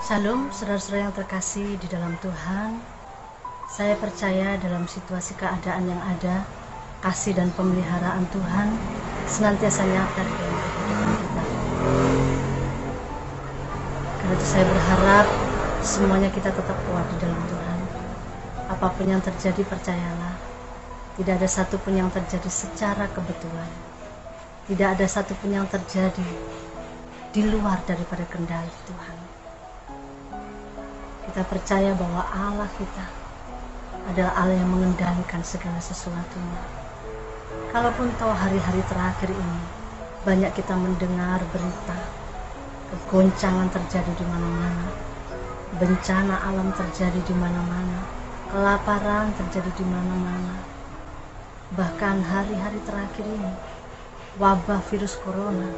Shalom, saudara-saudara yang terkasih di dalam Tuhan. Saya percaya dalam situasi keadaan yang ada, kasih dan pemeliharaan Tuhan senantiasa nyata di dalam kehidupan kita. Karena itu saya berharap semuanya kita tetap kuat di dalam Tuhan. Apapun yang terjadi, percayalah, tidak ada satupun yang terjadi secara kebetulan. Tidak ada satupun yang terjadi di luar daripada kendali Tuhan. Kita percaya bahwa Allah kita adalah Allah yang mengendalikan segala sesuatunya. Kalaupun tahu hari-hari terakhir ini banyak kita mendengar berita kegoncangan terjadi di mana-mana, bencana alam terjadi di mana-mana, kelaparan terjadi di mana-mana. Bahkan hari-hari terakhir ini wabah virus corona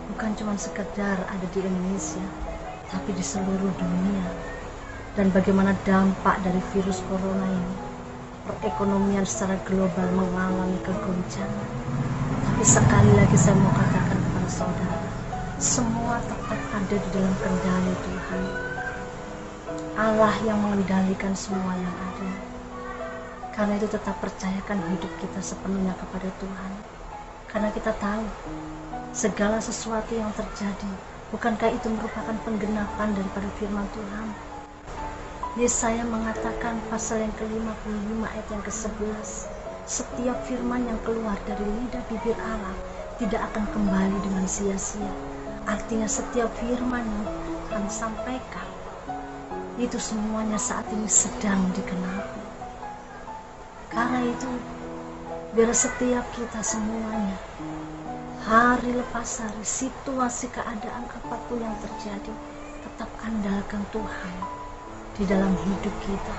bukan cuma sekedar ada di Indonesia, tapi di seluruh dunia. Dan bagaimana dampak dari virus corona ini, perekonomian secara global mengalami kegoncangan. Tapi sekali lagi saya mau katakan kepada saudara, semua tetap ada di dalam kendali Tuhan. Allah yang mengendalikan semua yang ada. Karena itu tetap percayakan hidup kita sepenuhnya kepada Tuhan. Karena kita tahu segala sesuatu yang terjadi, bukankah itu merupakan penggenapan daripada firman Tuhan? Yesaya mengatakan pasal yang ke-55 ayat yang ke-11, setiap firman yang keluar dari lidah bibir Allah tidak akan kembali dengan sia-sia. Artinya setiap firman yang Tuhan sampaikan itu semuanya saat ini sedang digenapi. Karena itu biar setiap kita semuanya hari lepas hari, situasi keadaan apapun yang terjadi, tetap andalkan Tuhan di dalam hidup kita.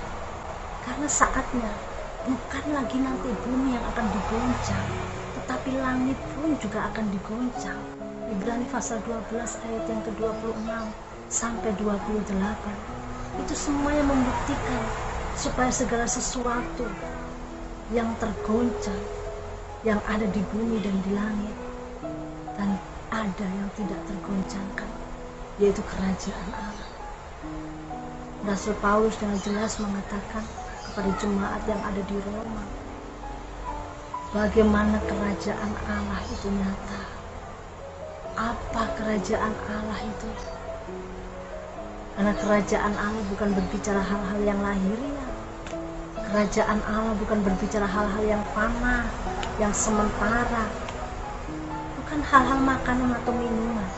Karena saatnya bukan lagi nanti bumi yang akan digoncang, tetapi langit pun juga akan digoncang. Ibrani pasal 12 ayat yang ke-26 sampai 28. Itu semuanya membuktikan supaya segala sesuatu yang tergoncang, yang ada di bumi dan di langit, dan ada yang tidak tergoncangkan, yaitu kerajaan Allah. Rasul Paulus dengan jelas mengatakan kepada jemaat yang ada di Roma, bagaimana kerajaan Allah itu nyata. Apa kerajaan Allah itu? Karena kerajaan Allah bukan berbicara hal-hal yang lahiriah. Kerajaan Allah bukan berbicara hal-hal yang fana, yang sementara. Bukan hal-hal makanan atau minuman.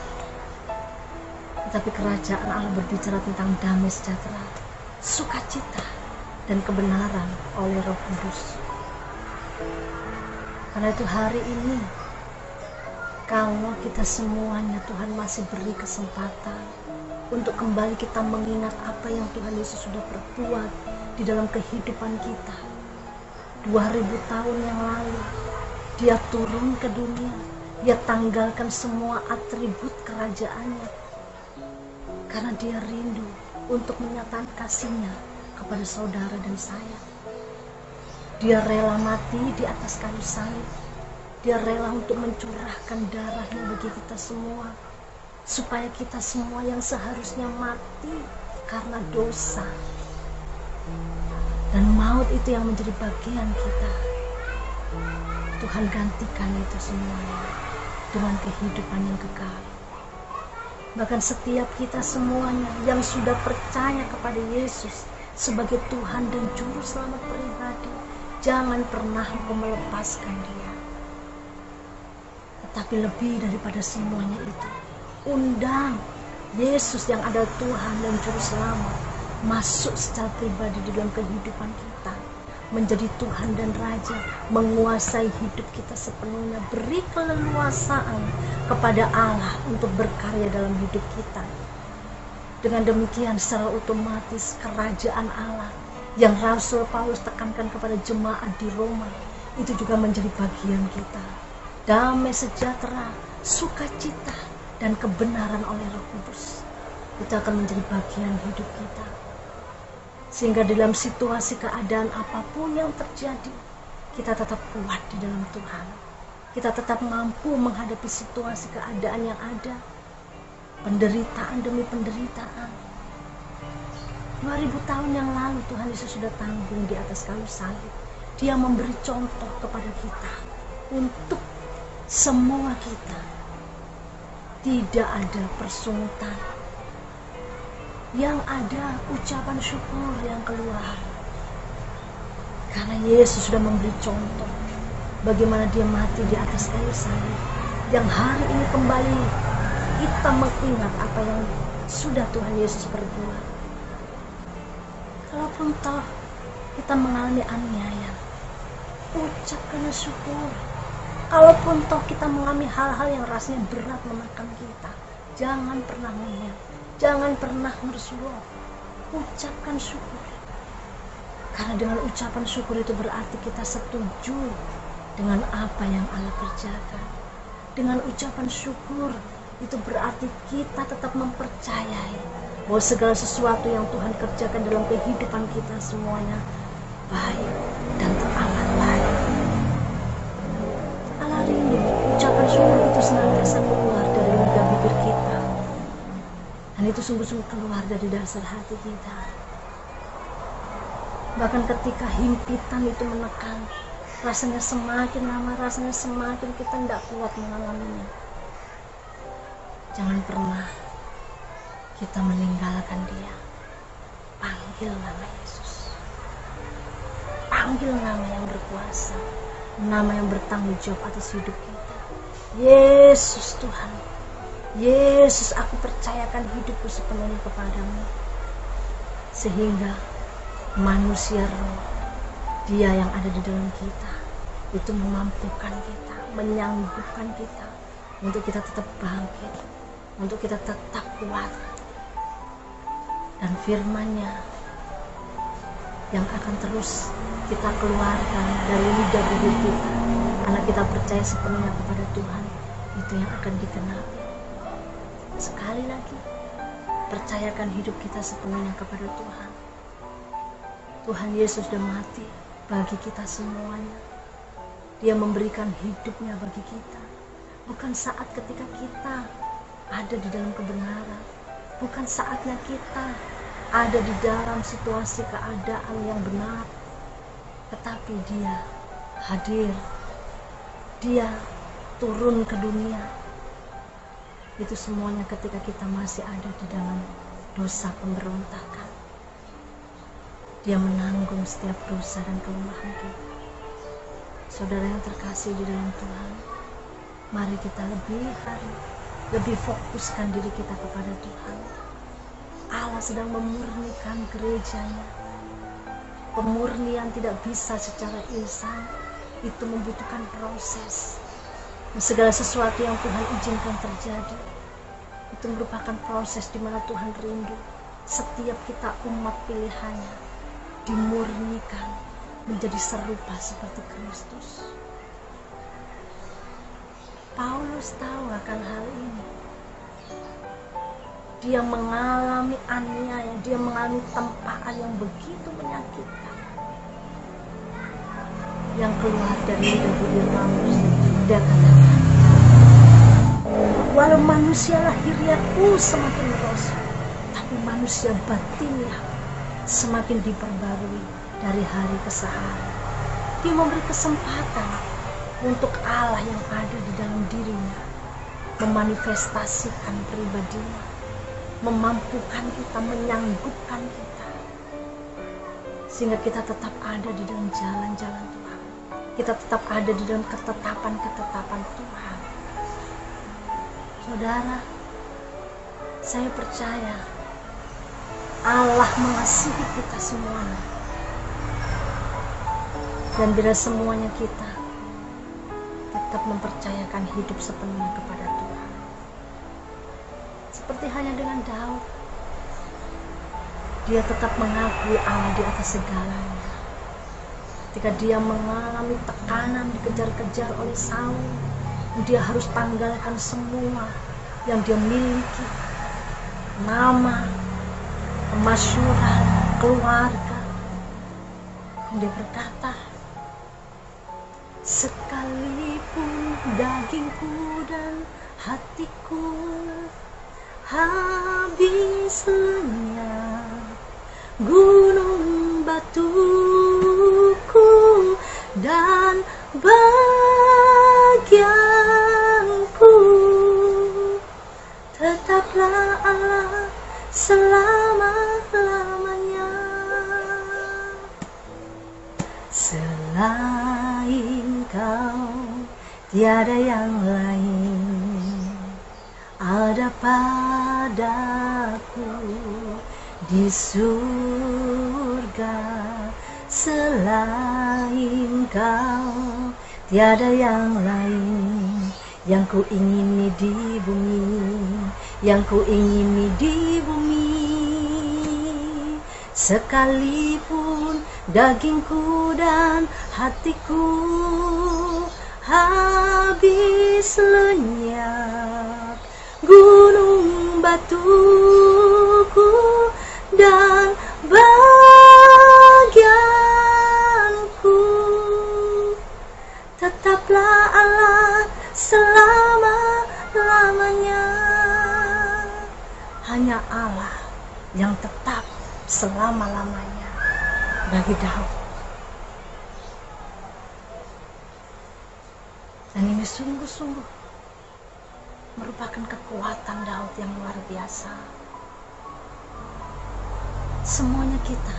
Tetapi kerajaan Allah berbicara tentang damai sejahtera, sukacita, dan kebenaran oleh Roh Kudus. Karena itu hari ini, kalau kita semuanya Tuhan masih beri kesempatan untuk kembali kita mengingat apa yang Tuhan Yesus sudah perbuat di dalam kehidupan kita. 2000 tahun yang lalu, Dia turun ke dunia, Dia tanggalkan semua atribut kerajaannya. Karena Dia rindu untuk menyatakan kasih-Nya kepada saudara dan saya. Dia rela mati di atas kayu salib. Dia rela untuk mencurahkan darah-Nya bagi kita semua, supaya kita semua yang seharusnya mati karena dosa dan maut itu yang menjadi bagian kita, Tuhan gantikan itu semuanya dengan kehidupan yang kekal. Bahkan setiap kita semuanya yang sudah percaya kepada Yesus sebagai Tuhan dan Juru Selamat pribadi, jangan pernah engkau melepaskan Dia. Tetapi lebih daripada semuanya itu, undang Yesus yang adalah Tuhan dan Juru Selamat masuk secara pribadi di dalam kehidupan kita, menjadi Tuhan dan Raja, menguasai hidup kita sepenuhnya. Beri keleluasaan kepada Allah untuk berkarya dalam hidup kita. Dengan demikian secara otomatis kerajaan Allah yang Rasul Paulus tekankan kepada jemaat di Roma itu juga menjadi bagian kita. Damai sejahtera, sukacita, dan kebenaran oleh Roh Kudus itu akan menjadi bagian hidup kita. Sehingga dalam situasi keadaan apapun yang terjadi, kita tetap kuat di dalam Tuhan. Kita tetap mampu menghadapi situasi keadaan yang ada, penderitaan demi penderitaan. 2000 tahun yang lalu Tuhan Yesus sudah tanggung di atas kayu salib. Dia memberi contoh kepada kita untuk semua kita. Tidak ada persungutan. Yang ada ucapan syukur yang keluar. Karena Yesus sudah memberi contoh bagaimana dia mati di atas kayu salib. Yang hari ini kembali kita mengingat apa yang sudah Tuhan Yesus perbuat. Kalaupun toh kita mengalami aniaya, ucapkan syukur. Kalaupun toh kita mengalami hal-hal yang rasanya berat menekan kita, jangan pernah ngomel, jangan pernah ngersuruh. Ucapkan syukur. Karena dengan ucapan syukur itu berarti kita setuju dengan apa yang Allah kerjakan. Dengan ucapan syukur itu berarti kita tetap mempercayai bahwa segala sesuatu yang Tuhan kerjakan dalam kehidupan kita semuanya baik dan teramat baik. Allah rindu ucapan syukur itu senantiasa keluar dari lidah bibir kita. Dan itu sungguh-sungguh keluar dari dasar hati kita. Bahkan ketika himpitan itu menekan, rasanya semakin lama, rasanya semakin kita tidak kuat mengalaminya. Jangan pernah kita meninggalkan dia. Panggil nama Yesus. Panggil nama yang berkuasa, nama yang bertanggung jawab atas hidup kita. Yesus Tuhan, Yesus, aku percayakan hidupku sepenuhnya kepadamu. Sehingga manusia roh, dia yang ada di dalam kita, itu memampukan kita, menyanggupkan kita untuk kita tetap bangkit, untuk kita tetap kuat. Dan firman-Nya yang akan terus kita keluarkan dari lidah bibir kita, karena kita percaya sepenuhnya kepada Tuhan, itu yang akan digenapi. Sekali lagi, percayakan hidup kita sepenuhnya kepada Tuhan. Tuhan Yesus sudah mati bagi kita semuanya. Dia memberikan hidupnya bagi kita. Bukan saat ketika kita ada di dalam kebenaran. Bukan saatnya kita ada di dalam situasi keadaan yang benar. Tetapi dia hadir. Dia turun ke dunia. Itu semuanya ketika kita masih ada di dalam dosa pemberontakan. Dia menanggung setiap dosa dan kelemahan kita. Saudara yang terkasih di dalam Tuhan, mari kita lebih fokuskan diri kita kepada Tuhan. Allah sedang memurnikan gerejanya. Pemurnian tidak bisa secara instan, itu membutuhkan proses. Segala sesuatu yang Tuhan izinkan terjadi, itu merupakan proses di mana Tuhan rindu setiap kita umat pilihannya dimurnikan menjadi serupa seperti Kristus. Paulus tahu akan hal ini. Dia mengalami aniaya, dia mengalami tempaan yang begitu menyakitkan. Yang keluar dari lidah bibir Paulus, dia katakan, walau manusia lahiriahku semakin merosot, tapi manusia batinnya semakin diperbarui dari hari ke hari. Dia memberi kesempatan untuk Allah yang ada di dalam dirinya memanifestasikan pribadinya, memampukan kita, menyanggupkan kita, sehingga kita tetap ada di dalam jalan-jalan Tuhan. Kita tetap ada di dalam ketetapan-ketetapan Tuhan. Saudara, saya percaya Allah mengasihi kita semuanya. Dan bila semuanya kita tetap mempercayakan hidup sepenuhnya kepada Tuhan. Seperti hanya dengan Daud, dia tetap mengakui Allah di atas segalanya. Ketika dia mengalami tekanan, dikejar-kejar oleh Saul, dia harus tanggalkan semua yang dia miliki, nama, kemasyhuran, keluarga. Dia berkata, sekalipun dagingku dan hatiku habis lenyap, tiada yang lain ada padaku di surga selain Kau. Tiada yang lain yang ku ingini di bumi, yang ku ingini di bumi. Sekalipun dagingku dan hatiku habis lenyap, gunung batuku dan bagianku, tetaplah Allah selama-lamanya. Hanya Allah yang tetap selama-lamanya bagi Daud. Dan ini sungguh-sungguh merupakan kekuatan Daud yang luar biasa. Semuanya kita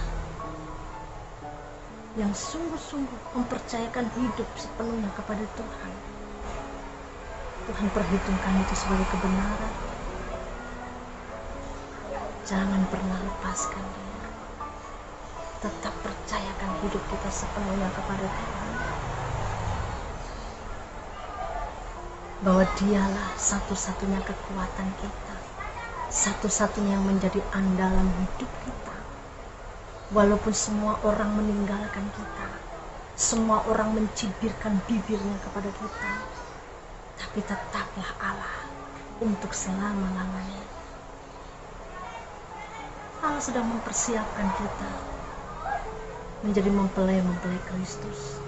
yang sungguh-sungguh mempercayakan hidup sepenuhnya kepada Tuhan, Tuhan perhitungkan itu sebagai kebenaran. Jangan pernah lepaskan Dia. Tetap percayakan hidup kita sepenuhnya kepada Tuhan, bahwa Dialah satu-satunya kekuatan kita, satu-satunya yang menjadi andalan hidup kita. Walaupun semua orang meninggalkan kita, semua orang mencibirkan bibirnya kepada kita, tapi tetaplah Allah untuk selama-lamanya. Allah sedang mempersiapkan kita menjadi mempelai-mempelai Kristus.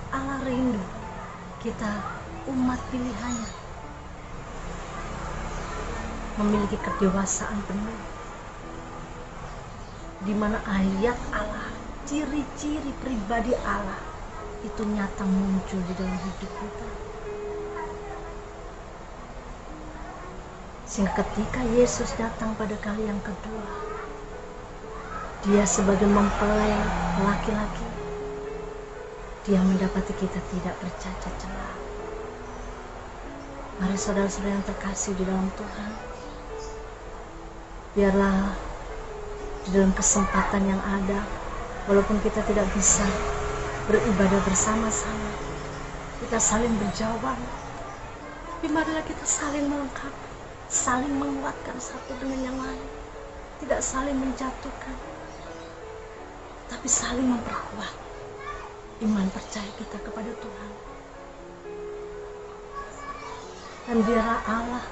Allah rindu kita, umat pilihannya, memiliki kedewasaan penuh, di mana ayat Allah, ciri-ciri pribadi Allah itu nyata muncul di dalam hidup kita. Sehingga ketika Yesus datang pada kali yang kedua, Dia sebagai mempelai laki-laki, Dia mendapati kita tidak bercacat celah. Mari saudara-saudara yang terkasih di dalam Tuhan, biarlah di dalam kesempatan yang ada, walaupun kita tidak bisa beribadah bersama-sama, kita saling berjauhan, tapi marilah kita saling melengkapi, saling menguatkan satu dengan yang lain, tidak saling menjatuhkan, tapi saling memperkuat iman percaya kita kepada Tuhan. Dan biarlah Allah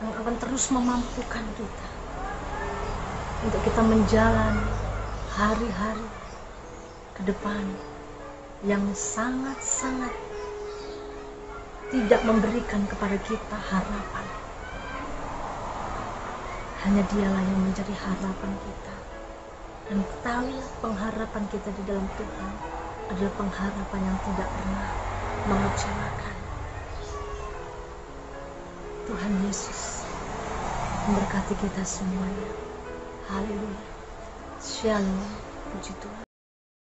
yang akan terus memampukan kita untuk kita menjalani hari-hari ke depan yang sangat-sangat tidak memberikan kepada kita harapan. Hanya Dialah yang menjadi harapan kita. Dan ketahuilah, pengharapan kita di dalam Tuhan adalah pengharapan yang tidak pernah mengecewakan. Tuhan Yesus memberkati kita semuanya. Haleluya. Shalom. Puji Tuhan.